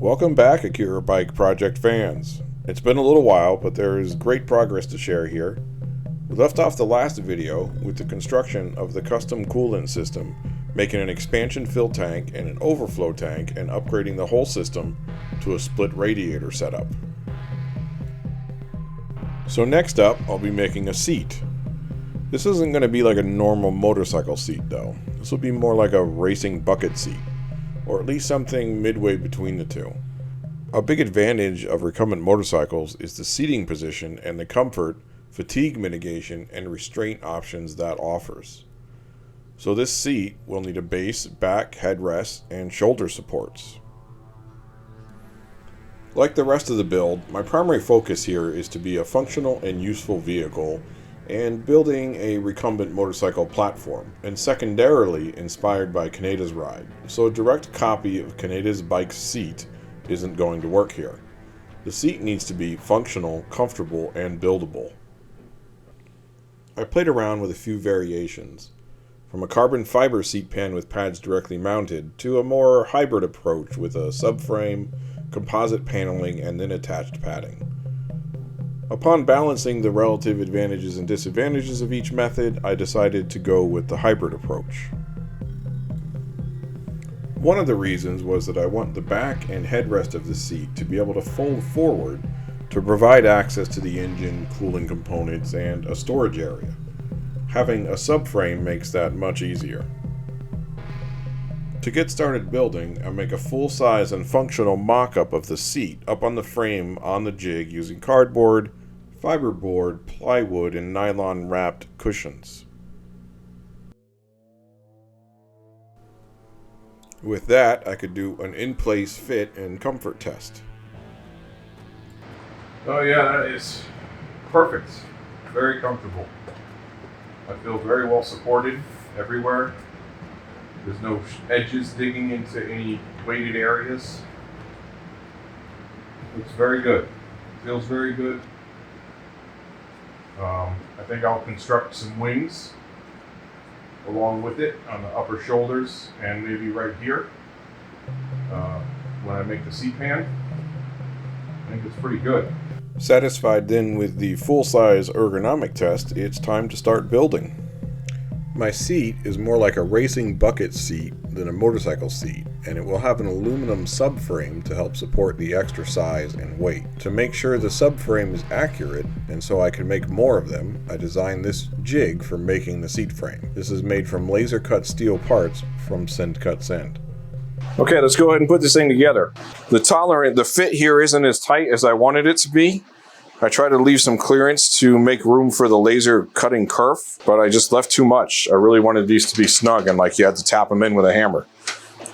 Welcome back, Akira Bike Project fans. It's been a little while, but there is great progress to share here. We left off the last video with the construction of the custom coolant system, making an expansion fill tank and an overflow tank and upgrading the whole system to a split radiator setup. So next up, I'll be making a seat. This isn't going to be like a normal motorcycle seat though. This will be more like a racing bucket seat, or at least something midway between the two. A big advantage of recumbent motorcycles is the seating position and the comfort, fatigue mitigation, and restraint options that offers. So this seat will need a base, back, headrest, and shoulder supports. Like the rest of the build, my primary focus here is to be a functional and useful vehicle and building a recumbent motorcycle platform, and secondarily inspired by Kaneda's ride. So a direct copy of Kaneda's bike's seat isn't going to work here. The seat needs to be functional, comfortable, and buildable. I played around with a few variations, from a carbon fiber seat pan with pads directly mounted to a more hybrid approach with a subframe, composite paneling, and then attached padding. Upon balancing the relative advantages and disadvantages of each method, I decided to go with the hybrid approach. One of the reasons was that I want the back and headrest of the seat to be able to fold forward to provide access to the engine, cooling components, and a storage area. Having a subframe makes that much easier. To get started building, I make a full-size and functional mock-up of the seat up on the frame on the jig using cardboard, fiberboard, plywood, and nylon-wrapped cushions. With that, I could do an in-place fit and comfort test. Oh yeah, that is perfect. Very comfortable. I feel very well supported everywhere. There's no edges digging into any weighted areas. Looks very good. Feels very good. I think I'll construct some wings along with it on the upper shoulders and maybe right here when I make the seat pan. I think it's pretty good. Satisfied then with the full-size ergonomic test, it's time to start building. My seat is more like a racing bucket seat than a motorcycle seat, and it will have an aluminum subframe to help support the extra size and weight. To make sure the subframe is accurate, and so I can make more of them, I designed this jig for making the seat frame. This is made from laser-cut steel parts from Send Cut Send. Okay, let's go ahead and put this thing together. The fit here isn't as tight as I wanted it to be. I tried to leave some clearance to make room for the laser cutting kerf, but I just left too much. I really wanted these to be snug and like you had to tap them in with a hammer.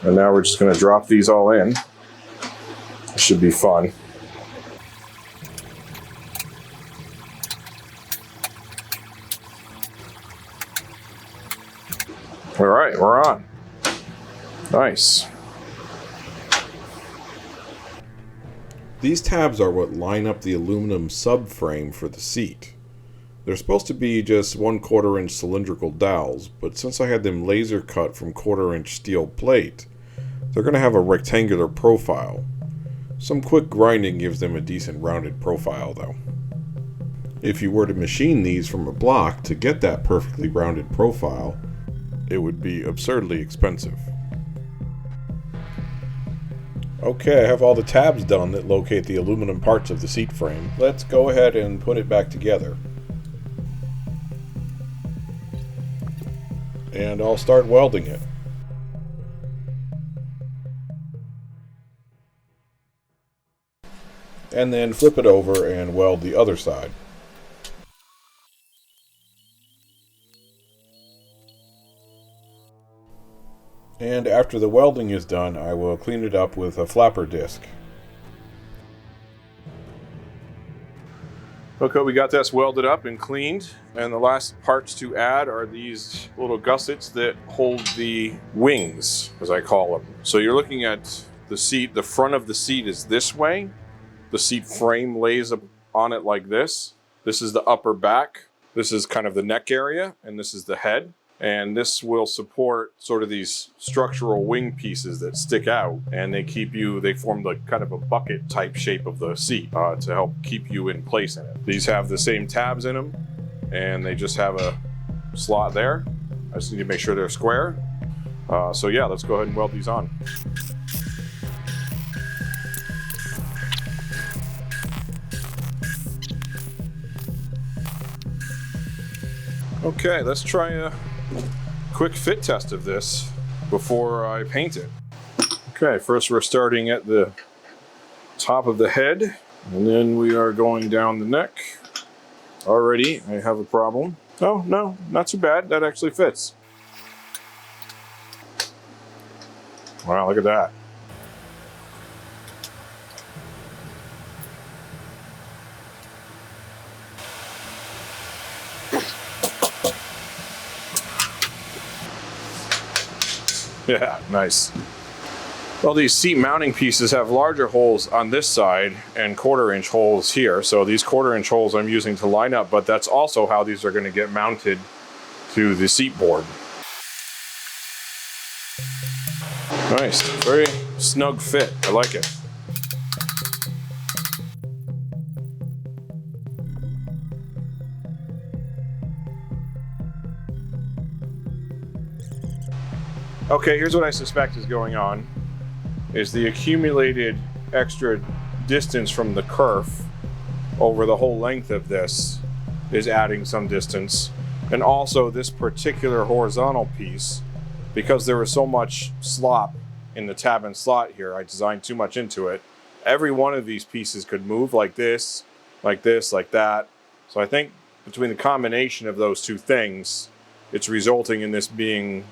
And now we're just going to drop these all in. It should be fun. All right, we're on. Nice. These tabs are what line up the aluminum subframe for the seat. They're supposed to be just 1/4 inch cylindrical dowels, but since I had them laser cut from 1/4 inch steel plate, they're going to have a rectangular profile. Some quick grinding gives them a decent rounded profile though. If you were to machine these from a block to get that perfectly rounded profile, it would be absurdly expensive. Okay, I have all the tabs done that locate the aluminum parts of the seat frame. Let's go ahead and put it back together. And I'll start welding it. And then flip it over and weld the other side. And after the welding is done, I will clean it up with a flapper disc. Okay, we got this welded up and cleaned, and the last parts to add are these little gussets that hold the wings, as I call them. So you're looking at the seat, the front of the seat is this way. The seat frame lays on it like this. This is the upper back. This is kind of the neck area, and this is the head. And this will support sort of these structural wing pieces that stick out, and they form like kind of a bucket type shape of the seat to help keep you in place in it. These have the same tabs in them, and they just have a slot there. I just need to make sure they're square. So yeah, let's go ahead and weld these on. Okay, let's try a quick fit test of this before I paint it. Okay, first we're starting at the top of the head, and then we are going down the neck. Already, I have a problem. Oh, no, not too bad. That actually fits. Wow, look at that. Yeah, nice. Well, these seat mounting pieces have larger holes on this side and 1/4 inch holes here. So these 1/4 inch holes I'm using to line up, but that's also how these are going to get mounted to the seat board. Nice, very snug fit. I like it. Okay, here's what I suspect is going on, is the accumulated extra distance from the kerf over the whole length of this is adding some distance. And also this particular horizontal piece, because there was so much slop in the tab and slot here, I designed too much into it. Every one of these pieces could move like this, like this, like that. So I think between the combination of those two things, it's resulting in this being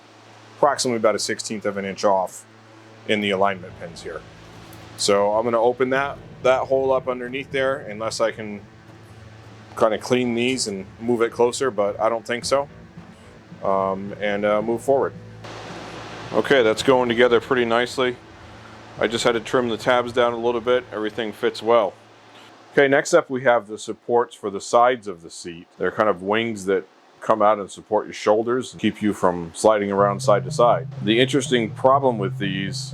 approximately about a 1/16 of an inch off in the alignment pins here. So I'm going to open that hole up underneath there, unless I can kind of clean these and move it closer, but I don't think so. And move forward. Okay, that's going together pretty nicely. I just had to trim the tabs down a little bit. Everything fits well. Okay, next up we have the supports for the sides of the seat. They're kind of wings that come out and support your shoulders and keep you from sliding around side to side. The interesting problem with these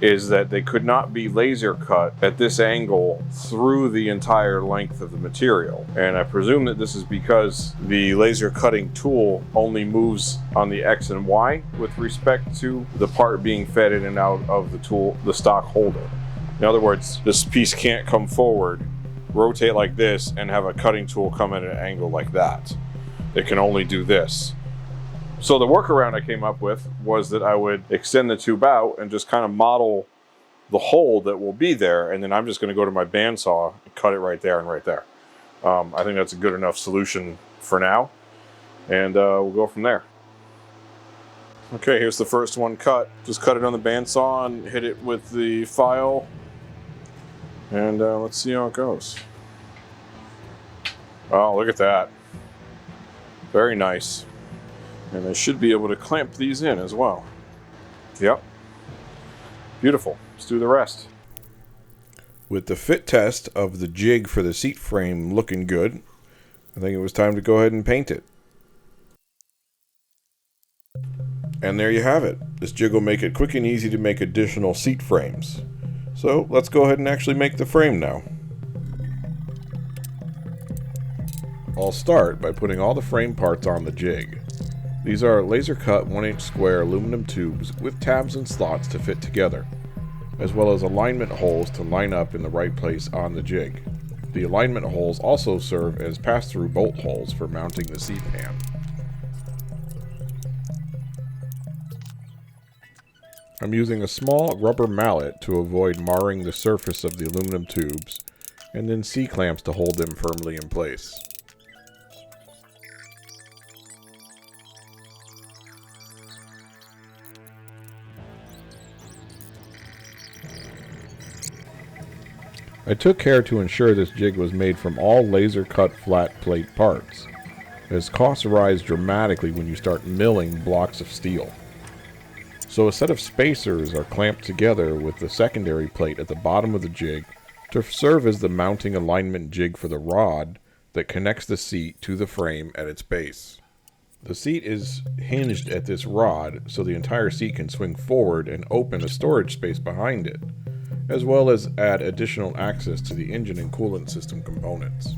is that they could not be laser cut at this angle through the entire length of the material. And I presume that this is because the laser cutting tool only moves on the X and Y with respect to the part being fed in and out of the tool, the stock holder. In other words, this piece can't come forward, rotate like this, and have a cutting tool come at an angle like that. It can only do this. So the workaround I came up with was that I would extend the tube out and just kind of model the hole that will be there, and then I'm just going to go to my bandsaw and cut it right there and right there. I think that's a good enough solution for now, and we'll go from there. Okay, here's the first one cut. Just cut it on the bandsaw and hit it with the file, and let's see how it goes. Oh, look at that. Very nice. And I should be able to clamp these in as well. Yep. Beautiful. Let's do the rest. With the fit test of the jig for the seat frame looking good, I think it was time to go ahead and paint it. And there you have it. This jig will make it quick and easy to make additional seat frames. So let's go ahead and actually make the frame now. I'll start by putting all the frame parts on the jig. These are laser cut 1-inch square aluminum tubes with tabs and slots to fit together, as well as alignment holes to line up in the right place on the jig. The alignment holes also serve as pass-through bolt holes for mounting the seat pan. I'm using a small rubber mallet to avoid marring the surface of the aluminum tubes, and then C-clamps to hold them firmly in place. I took care to ensure this jig was made from all laser cut flat plate parts, as costs rise dramatically when you start milling blocks of steel. So a set of spacers are clamped together with the secondary plate at the bottom of the jig to serve as the mounting alignment jig for the rod that connects the seat to the frame at its base. The seat is hinged at this rod so the entire seat can swing forward and open a storage space behind it, as well as add additional access to the engine and coolant system components.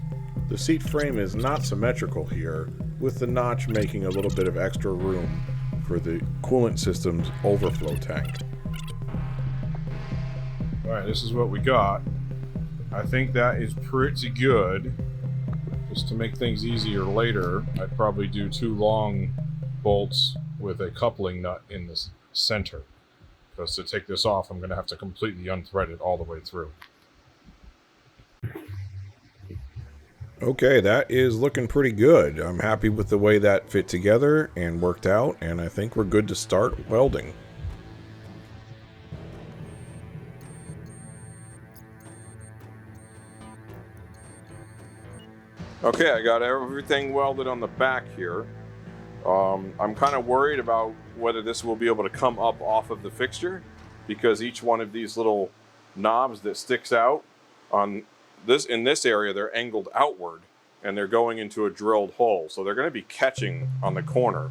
The seat frame is not symmetrical here, with the notch making a little bit of extra room for the coolant system's overflow tank. Alright, this is what we got. I think that is pretty good. Just to make things easier later, I'd probably do 2 long bolts with a coupling nut in the center. Because to take this off, I'm going to have to completely unthread it all the way through. Okay, that is looking pretty good. I'm happy with the way that fit together and worked out, and I think we're good to start welding. Okay, I got everything welded on the back here. I'm kind of worried about whether this will be able to come up off of the fixture, because each one of these little knobs that sticks out on this, in this area, they're angled outward and they're going into a drilled hole, so they're going to be catching on the corner.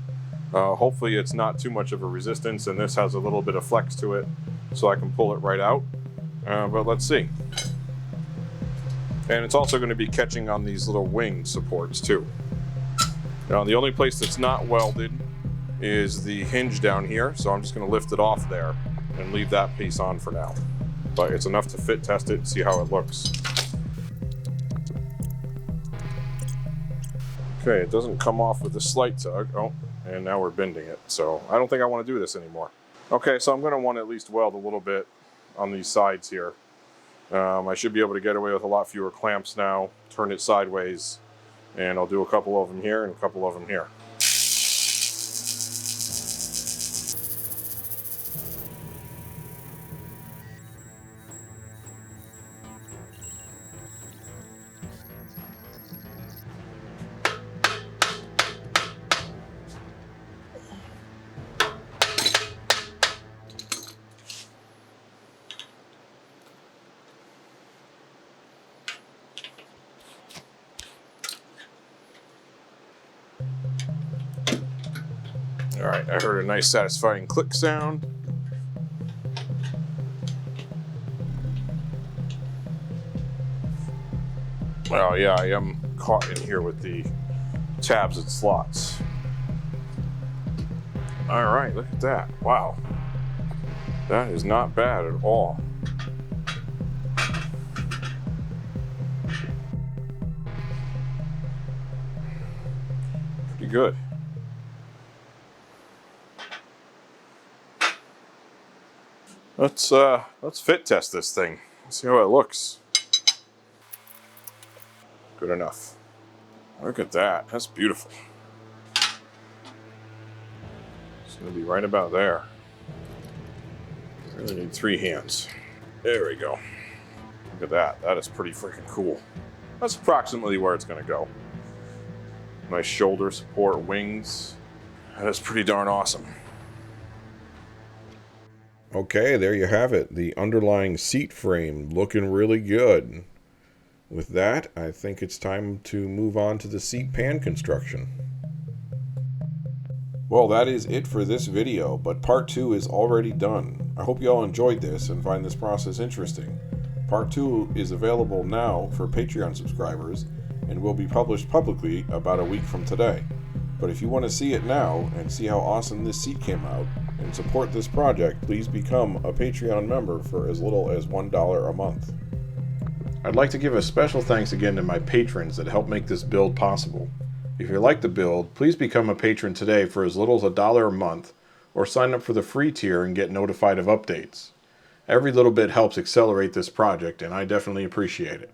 Hopefully it's not too much of a resistance and this has a little bit of flex to it so I can pull it right out, but let's see. And it's also going to be catching on these little wing supports too. Now the only place that's not welded is the hinge down here, so I'm just going to lift it off there and leave that piece on for now. But it's enough to fit test it and see how it looks. Okay, it doesn't come off with a slight tug. Oh, and now we're bending it. So I don't think I want to do this anymore. Okay, so I'm going to want to at least weld a little bit on these sides here. I should be able to get away with a lot fewer clamps now, turn it sideways, and I'll do a couple of them here and a couple of them here. All right, I heard a nice satisfying click sound. Oh yeah, I am caught in here with the tabs and slots. All right, look at that. Wow. That is not bad at all. Pretty good. Let's fit test this thing. See how it looks. Good enough. Look at that. That's beautiful. It's gonna be right about there. Really need 3 hands. There we go. Look at that. That is pretty freaking cool. That's approximately where it's gonna go. Nice shoulder support, wings. That is pretty darn awesome. Okay, there you have it. The underlying seat frame looking really good. With that, I think it's time to move on to the seat pan construction. Well, that is it for this video, but part 2 is already done. I hope you all enjoyed this and find this process interesting. Part 2 is available now for Patreon subscribers and will be published publicly about a week from today. But if you want to see it now and see how awesome this seat came out and support this project, please become a Patreon member for as little as $1 a month. I'd like to give a special thanks again to my patrons that help make this build possible. If you like the build, please become a patron today for as little as $1 a month, or sign up for the free tier and get notified of updates. Every little bit helps accelerate this project, and I definitely appreciate it.